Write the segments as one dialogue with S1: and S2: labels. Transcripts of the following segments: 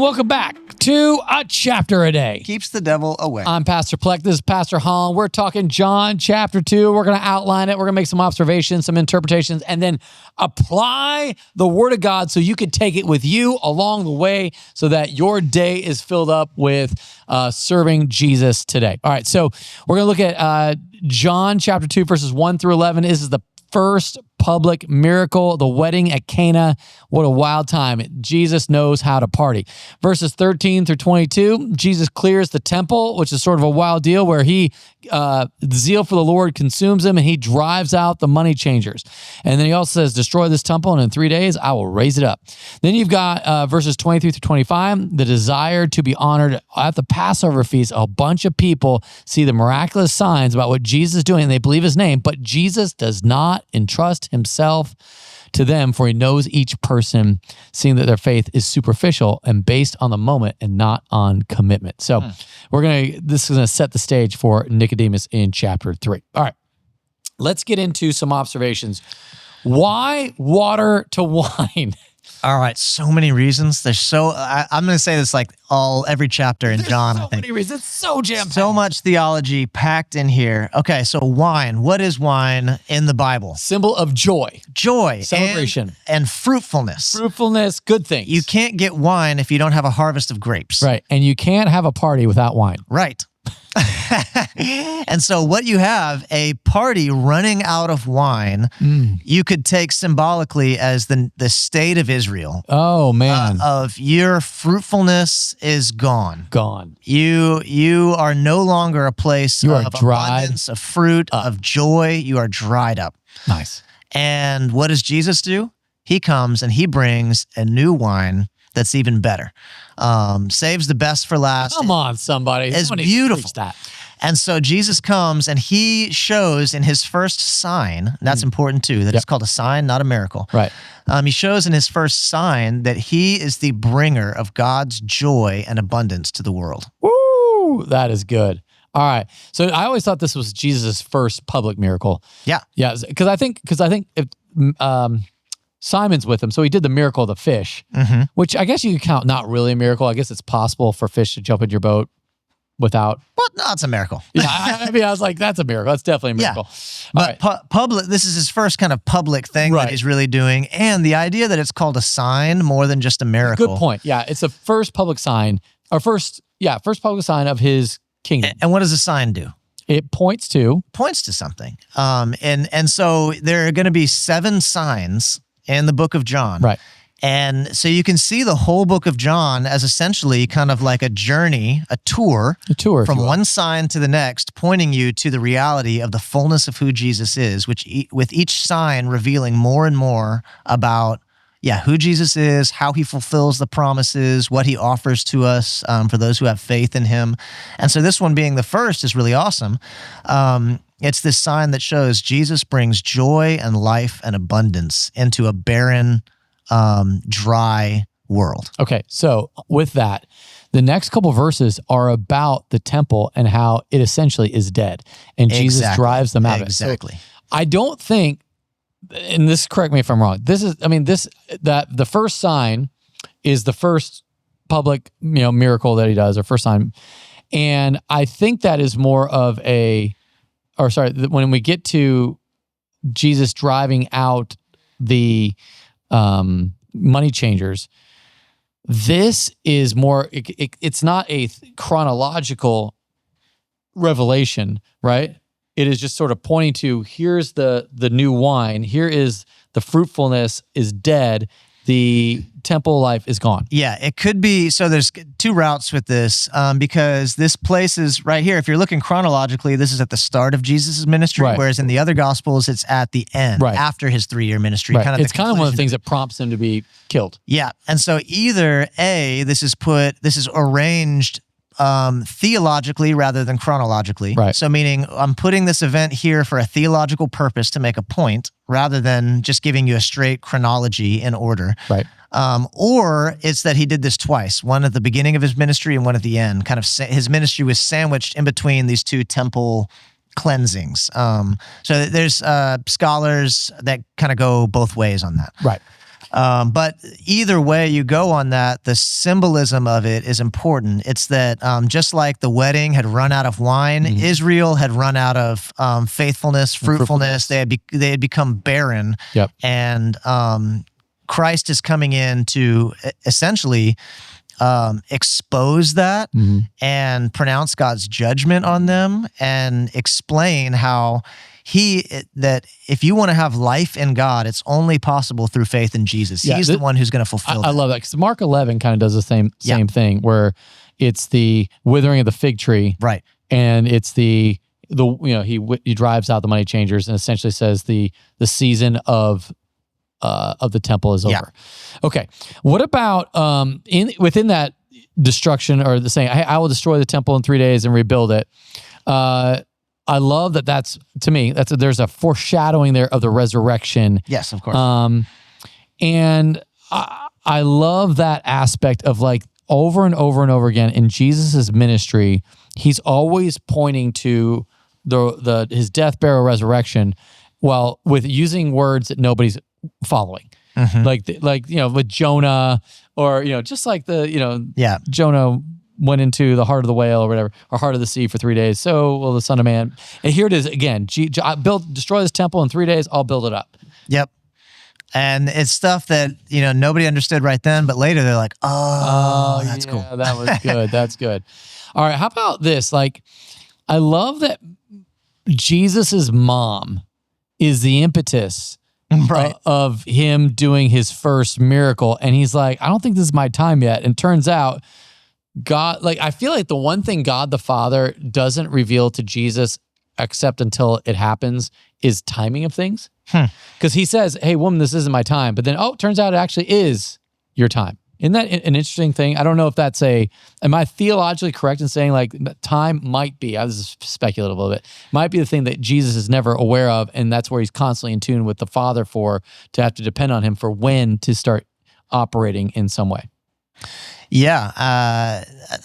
S1: welcome back to A Chapter a Day.
S2: Keeps the devil away.
S1: I'm Pastor Pleck. This is Pastor Holland. We're talking John chapter 2. We're going to outline it. We're going to make some observations, some interpretations, and then apply the Word of God so you can take it with you along the way so that your day is filled up with serving Jesus today. All right, so we're going to look at John chapter 2, verses 1 through 11. This is the first public miracle, the wedding at Cana. What a wild time. Jesus knows how to party. Verses 13 through 22, Jesus clears the temple, which is sort of a wild deal where zeal for the Lord consumes him and he drives out the money changers. And then he also says, destroy this temple and in 3 days, I will raise it up. Then you've got verses 23 through 25, the desire to be honored at the Passover feast. A bunch of people see the miraculous signs about what Jesus is doing and they believe his name, but Jesus does not entrust himself to them, for he knows each person, seeing that their faith is superficial and based on the moment and not on commitment. So this is going to set the stage for Nicodemus in chapter 3. All right, let's get into some observations. Why water to wine?
S2: All right, so many reasons. I'm going to say this like every chapter in John, I think.
S1: Many reasons. It's so jam-packed.
S2: So much theology packed in here. Okay, so wine. What is wine in the Bible?
S1: Symbol of joy.
S2: Joy.
S1: Celebration.
S2: And fruitfulness.
S1: Fruitfulness, good things.
S2: You can't get wine if you don't have a harvest of grapes.
S1: Right, and you can't have a party without wine.
S2: Right. And so what you have, a party running out of wine, you could take symbolically as the state of Israel.
S1: Oh, man.
S2: Of your fruitfulness is gone.
S1: Gone.
S2: You are no longer a place of abundance, of fruit, of joy. You are dried up.
S1: Nice.
S2: And what does Jesus do? He comes and he brings a new wine that's even better. Saves the best for last.
S1: Come on, somebody.
S2: It's beautiful.
S1: That.
S2: And so Jesus comes and he shows in his first sign, and that's important too, that it's called a sign, not a miracle.
S1: Right.
S2: He shows in his first sign that he is the bringer of God's joy and abundance to the world.
S1: Woo! That is good. All right. So I always thought this was Jesus' first public miracle.
S2: Yeah.
S1: Yeah. Because I think if Simon's with him, so he did the miracle of the fish, which I guess you could count not really a miracle. I guess it's possible for fish to jump in your boat without.
S2: Well, no, it's a miracle.
S1: Yeah, I was like, that's a miracle. That's definitely a miracle.
S2: Yeah. But public. This is his first kind of public thing that he's really doing, and the idea that it's called a sign more than just a miracle.
S1: Good point. Yeah, it's the first public sign, first public sign of his kingdom.
S2: And what does a sign do?
S1: It points to
S2: something. And so there are going to be 7 signs in the book of John.
S1: Right.
S2: And so you can see the whole book of John as essentially kind of like a journey, a tour from one sign to the next, pointing you to the reality of the fullness of who Jesus is, which with each sign revealing more and more about who Jesus is, how he fulfills the promises, what he offers to us for those who have faith in him. And so this one being the first is really awesome. It's this sign that shows Jesus brings joy and life and abundance into a barren, dry world.
S1: Okay, so with that, the next couple verses are about the temple and how it essentially is dead, and Jesus drives them out of it.
S2: Exactly.
S1: So I don't think, and this, correct me if I'm wrong, the first sign is the first public miracle that he does, or first sign, and I think that is more of when we get to Jesus driving out the money changers, this is more, it's not a chronological revelation, right? It is just sort of pointing to, here's the new wine, here is the fruitfulness is dead, the temple life is gone.
S2: Yeah, it could be. So there's 2 routes with this because this place is right here. If you're looking chronologically, this is at the start of Jesus' ministry, whereas in the other Gospels, it's at the end, after his 3-year ministry.
S1: Right. It's kind of one of the things that prompts him to be killed.
S2: Yeah, and so either this is arranged theologically rather than chronologically.
S1: Right.
S2: So meaning I'm putting this event here for a theological purpose to make a point rather than just giving you a straight chronology in order.
S1: Right.
S2: Or it's that he did this twice, one at the beginning of his ministry and one at the end. Kind of his ministry was sandwiched in between these 2 temple cleansings. So there's scholars that kind of go both ways on that.
S1: Right.
S2: But either way you go on that, the symbolism of it is important. It's that just like the wedding had run out of wine, Israel had run out of faithfulness, fruitfulness. They had become barren.
S1: Yep.
S2: And Christ is coming in to essentially expose that and pronounce God's judgment on them and explain how that if you want to have life in God, it's only possible through faith in Jesus. He's the one who's going to fulfill that.
S1: I love that because Mark 11 kind of does the same thing where it's the withering of the fig tree.
S2: Right.
S1: And it's he drives out the money changers and essentially says the season of the temple is over. Yeah. Okay. What about within that destruction or the saying, I will destroy the temple in 3 days and rebuild it. I love that. There's a foreshadowing there of the resurrection.
S2: Yes, of course.
S1: And I love that aspect of like over and over and over again in Jesus's ministry, he's always pointing to his death, burial, resurrection, while with using words that nobody's following. Like with Jonah, or just like Jonah went into the heart of the whale or whatever, or heart of the sea for 3 days. So will the Son of Man. And here it is again. Destroy this temple in 3 days. I'll build it up. Yep.
S2: And it's stuff that nobody understood right then, but later they're like, "Oh, that's cool.
S1: That was good. That's good." All right. How about this? Like, I love that Jesus's mom is the impetus. Right. Of him doing his first miracle. And he's like, I don't think this is my time yet. And turns out God, I feel like the one thing God the Father doesn't reveal to Jesus except until it happens is timing of things. Because he says, hey, woman, this isn't my time. But then, it turns out it actually is your time. Isn't that an interesting thing? I don't know if that's am I theologically correct in saying time might be, I was speculative a little bit, might be the thing that Jesus is never aware of, and that's where he's constantly in tune with the Father to have to depend on him for when to start operating in some way.
S2: Yeah,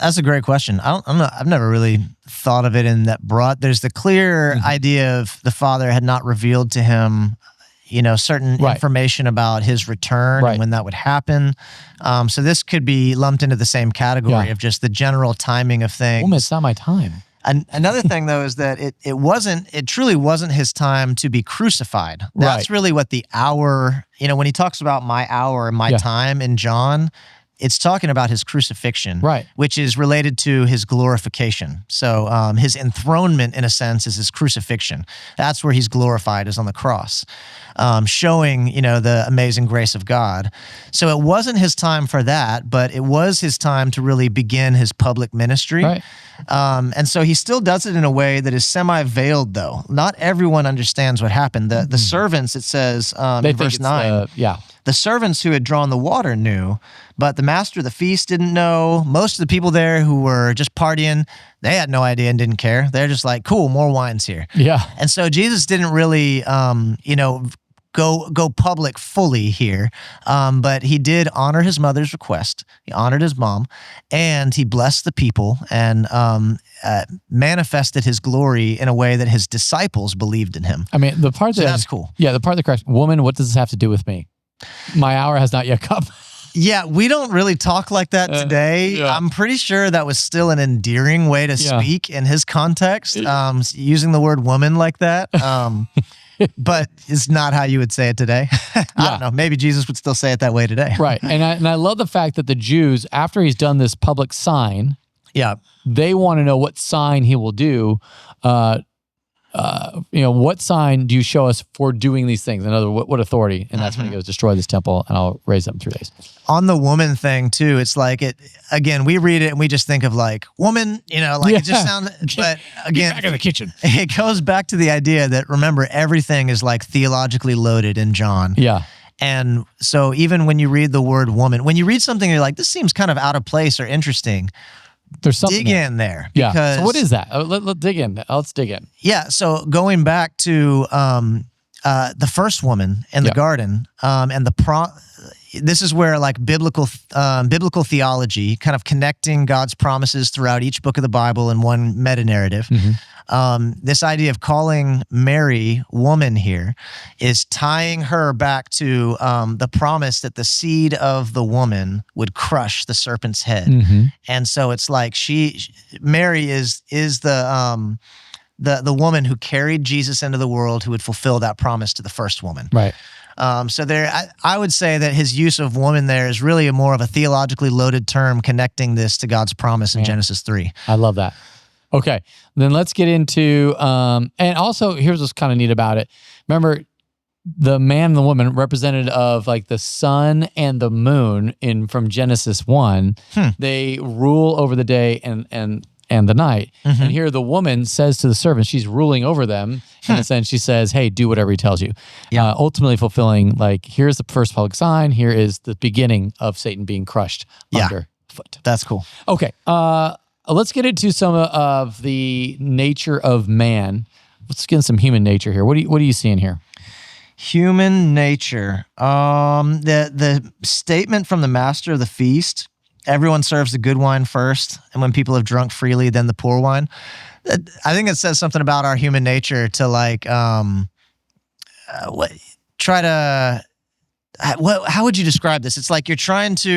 S2: that's a great question. I've never really thought of it in that broad. There's the clear idea of the Father had not revealed to him certain information about his return and when that would happen. So this could be lumped into the same category of just the general timing of things.
S1: Woman, it's not my time.
S2: And another thing though is that it truly wasn't his time to be crucified. That's really what the hour, when he talks about my hour and my time in John, it's talking about his crucifixion, which is related to his glorification. So his enthronement, in a sense, is his crucifixion. That's where he's glorified, is on the cross, showing the amazing grace of God. So it wasn't his time for that, but it was his time to really begin his public ministry. Right. And so he still does it in a way that is semi-veiled, though. Not everyone understands what happened. The servants, it says in verse 9, the servants who had drawn the water knew, but the master of the feast didn't know. Most of the people there who were just partying, they had no idea and didn't care. They're just like, cool, more wine's here. Yeah. And so Jesus didn't really, go public fully here, but he did honor his mother's request. He honored his mom, and he blessed the people and manifested his glory in a way that his disciples believed in him.
S1: I mean, the part
S2: that's cool.
S1: Yeah, the part that corrects, woman, what does this have to do with me? My hour has not yet come.
S2: Yeah, we don't really talk like that today. Yeah. I'm pretty sure that was still an endearing way to speak in his context, using the word woman like that. But it's not how you would say it today. I don't know. Maybe Jesus would still say it that way today.
S1: Right. And I love the fact that the Jews, after he's done this public sign, they want to know what sign he will do. What sign do you show us for doing these things? In other words, what authority? And that's when he goes, destroy this temple and I'll raise it up in 3 days.
S2: On the woman thing too, it's like again, we read it and we just think of woman, it just sounds, but again,
S1: get back in the kitchen.
S2: It goes back to the idea that, remember, everything is theologically loaded in John. Yeah. And so even when you read the word woman, when you read something, you're like, this seems kind of out of place or interesting.
S1: There's something
S2: dig in there. Because,
S1: so what is that? Let's dig in. Let's dig in.
S2: Yeah. So going back to the first woman in the garden, and this is where biblical theology, kind of connecting God's promises throughout each book of the Bible in one meta narrative. this idea of calling Mary woman here is tying her back to the promise that the seed of the woman would crush the serpent's head.
S1: Mm-hmm.
S2: And so it's like Mary is the woman who carried Jesus into the world, who would fulfill that promise to the first woman.
S1: Right.
S2: So I would say that his use of woman there is really more of a theologically loaded term connecting this to God's promise in Genesis 3.
S1: I love that. Okay, then let's get into, and also here's what's kind of neat about it. Remember, the man and the woman represented of like the sun and the moon from Genesis 1, they rule over the day and the night. Mm-hmm. And here the woman says to the servant, she's ruling over them. In a sense, she says, hey, do whatever he tells you. Yeah. Ultimately fulfilling, like, here's the first public sign. Here is the beginning of Satan being crushed underfoot.
S2: That's cool.
S1: Okay. Let's get into some of the nature of man. Let's get into some human nature here. What are you seeing here?
S2: Human nature. The statement from the master of the feast, everyone serves the good wine first, and when people have drunk freely, then the poor wine. I think it says something about our human nature to like try to. How would you describe this? It's like you're trying to,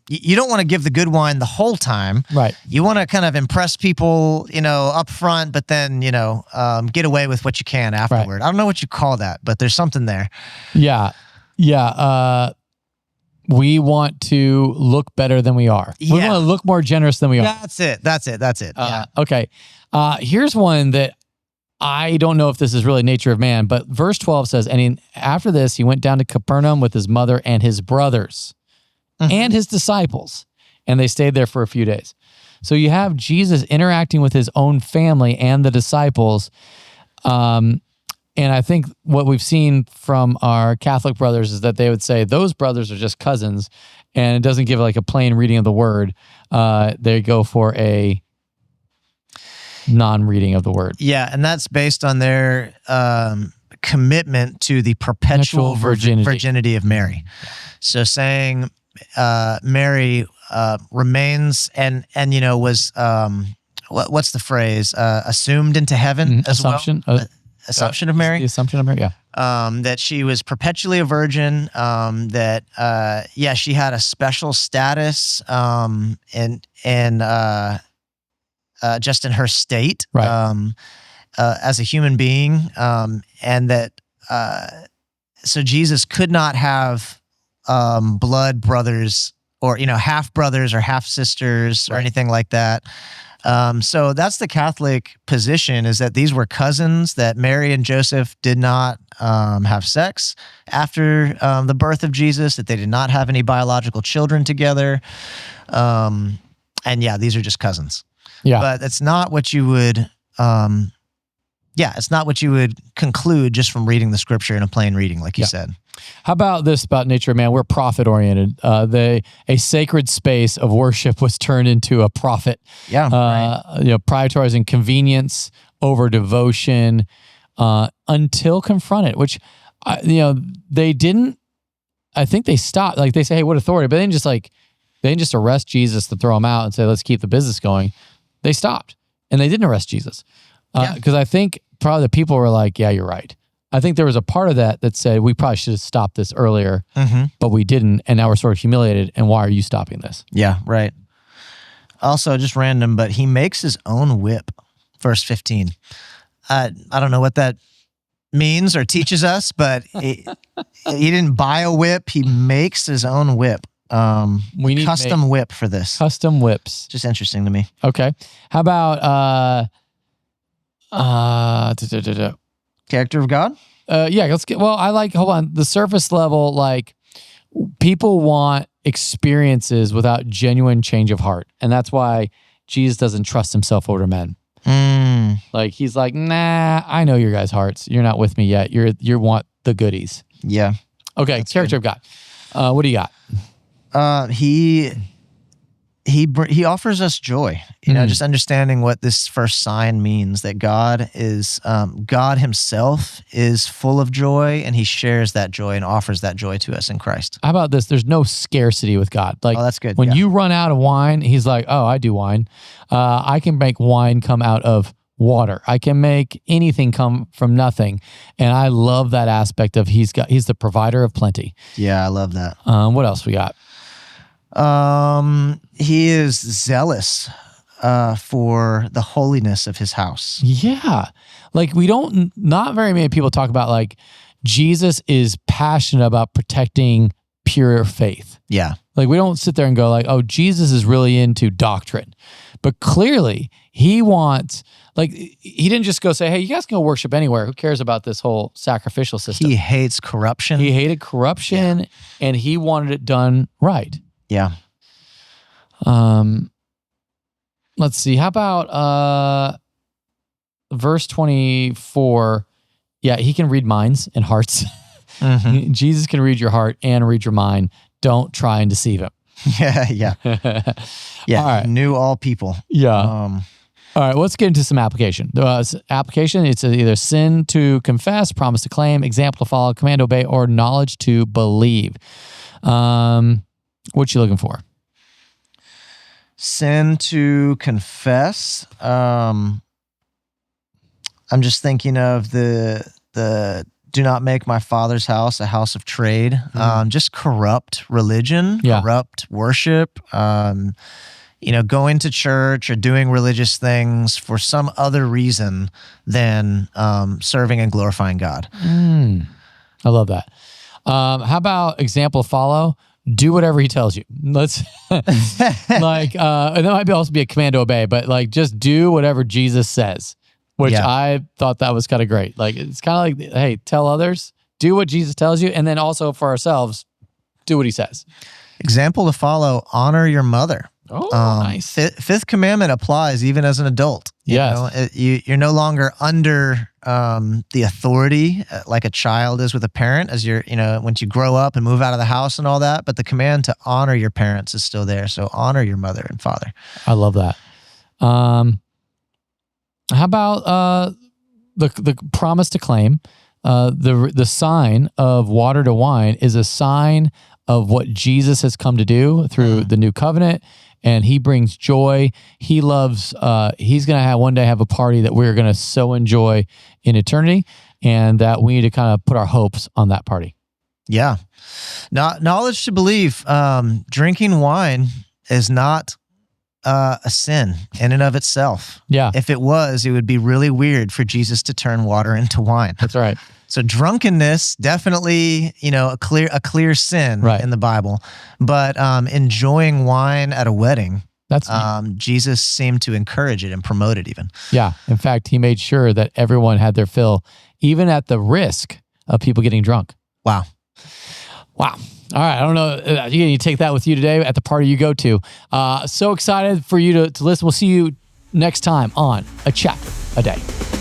S2: you don't want to give the good wine the whole time.
S1: Right.
S2: You want to kind of impress people, up front, but then, get away with what you can afterward. Right. I don't know what you call that, but there's something there.
S1: Yeah. Yeah. We want to look better than we are. We want to look more generous than we are.
S2: That's it. Yeah.
S1: Okay. Here's one that I don't know if this is really nature of man, but verse 12 says, and after this, he went down to Capernaum with his mother and his brothers and his disciples, and they stayed there for a few days. So you have Jesus interacting with his own family and the disciples. And I think what we've seen from our Catholic brothers is that they would say those brothers are just cousins, and it doesn't give like a plain reading of the word. They go for a non-reading of the word.
S2: Yeah, and that's based on their commitment to the perpetual virginity of Mary. So saying Mary remains and was what's the phrase? Assumed into heaven as
S1: assumption,
S2: well. Assumption of Mary.
S1: The assumption of Mary, yeah.
S2: That she was perpetually a virgin. That she had a special status. Just in her state,
S1: right.
S2: As a human being, and that so Jesus could not have blood brothers or half brothers or half sisters or anything like that. So that's the Catholic position, is that these were cousins, that Mary and Joseph did not have sex after the birth of Jesus, that they did not have any biological children together, and these are just cousins.
S1: Yeah,
S2: but it's not what you would. It's not what you would conclude just from reading the scripture in a plain reading, like you said.
S1: How about this about nature, man? We're profit oriented. A sacred space of worship was turned into a profit.
S2: Yeah,
S1: prioritizing convenience over devotion until confronted. Which, they didn't. I think they stopped. Like they say, "Hey, what authority?" But they didn't just arrest Jesus to throw him out and say, "Let's keep the business going." They stopped, and they didn't arrest Jesus. Because I think probably the people were like, yeah, you're right. I think there was a part of that said, we probably should have stopped this earlier, but we didn't, and now we're sort of humiliated, and why are you stopping this?
S2: Yeah, right. Also, just random, but he makes his own whip, verse 15. I don't know what that means or teaches us, but he didn't buy a whip. He makes his own whip. We need custom whip for this.
S1: Custom whips.
S2: Just interesting to me.
S1: Okay. How about
S2: character of God?
S1: Let's get, hold on. The surface level, like, people want experiences without genuine change of heart. And that's why Jesus doesn't trust himself over men. Like, he's like, nah, I know your guys' hearts. You're not with me yet. You want the goodies.
S2: Yeah.
S1: Okay. That's character of God. What do you got?
S2: He offers us joy, just understanding what this first sign means, that God himself is full of joy, and he shares that joy and offers that joy to us in Christ.
S1: How about this? There's no scarcity with God. Like,
S2: that's good.
S1: When you run out of wine, he's like, oh, I do wine. I can make wine come out of water. I can make anything come from nothing. And I love that aspect of he's the provider of plenty.
S2: Yeah, I love that.
S1: What else we got?
S2: He is zealous for the holiness of his house.
S1: Yeah. Like not very many people talk about like Jesus is passionate about protecting pure faith.
S2: Yeah.
S1: Like we don't sit there and go like, oh, Jesus is really into doctrine. But clearly he wants, like he didn't just go say, hey, you guys can go worship anywhere. Who cares about this whole sacrificial system?
S2: He hates corruption.
S1: He hated corruption and he wanted it done right.
S2: Yeah.
S1: Let's see. How about verse 24? Yeah, he can read minds and hearts. Mm-hmm. Jesus can read your heart and read your mind. Don't try and deceive him.
S2: Yeah. Yeah.
S1: All right.
S2: Knew all people.
S1: Yeah. All right. Let's get into some application. Application, it's either sin to confess, promise to claim, example to follow, command to obey, or knowledge to believe. What you looking for?
S2: Sin to confess. I'm just thinking of the do not make my father's house a house of trade. Just corrupt religion, corrupt worship. Going to church or doing religious things for some other reason than serving and glorifying God.
S1: I love that. How about example follow? Do whatever he tells you. Let's like, and that might also be a command to obey, but like just do whatever Jesus says, which I thought that was kind of great. Like, it's kind of like, hey, tell others, do what Jesus tells you. And then also for ourselves, do what he says. Example
S2: to follow, honor your mother.
S1: Oh, nice.
S2: Fifth commandment applies even as an adult.
S1: Yes.
S2: You're no longer under the authority like a child is with a parent as once you grow up and move out of the house and all that. But the command to honor your parents is still there. So honor your mother and father.
S1: I love that. How about the promise to claim? The sign of water to wine is a sign of what Jesus has come to do through the new covenant. And he brings joy. He loves, he's going to one day have a party that we're going to so enjoy in eternity, and that we need to kind of put our hopes on that party.
S2: Yeah. Knowledge to believe. Drinking wine is not a sin in and of itself.
S1: Yeah.
S2: If it was, it would be really weird for Jesus to turn water into wine.
S1: That's right.
S2: So drunkenness, definitely, a clear sin in the Bible. But enjoying wine at a wedding, Jesus seemed to encourage it and promote it even.
S1: Yeah. In fact, he made sure that everyone had their fill, even at the risk of people getting drunk.
S2: Wow.
S1: All right. I don't know. You take that with you today at the party you go to. So excited for you to listen. We'll see you next time on A Chapter a Day.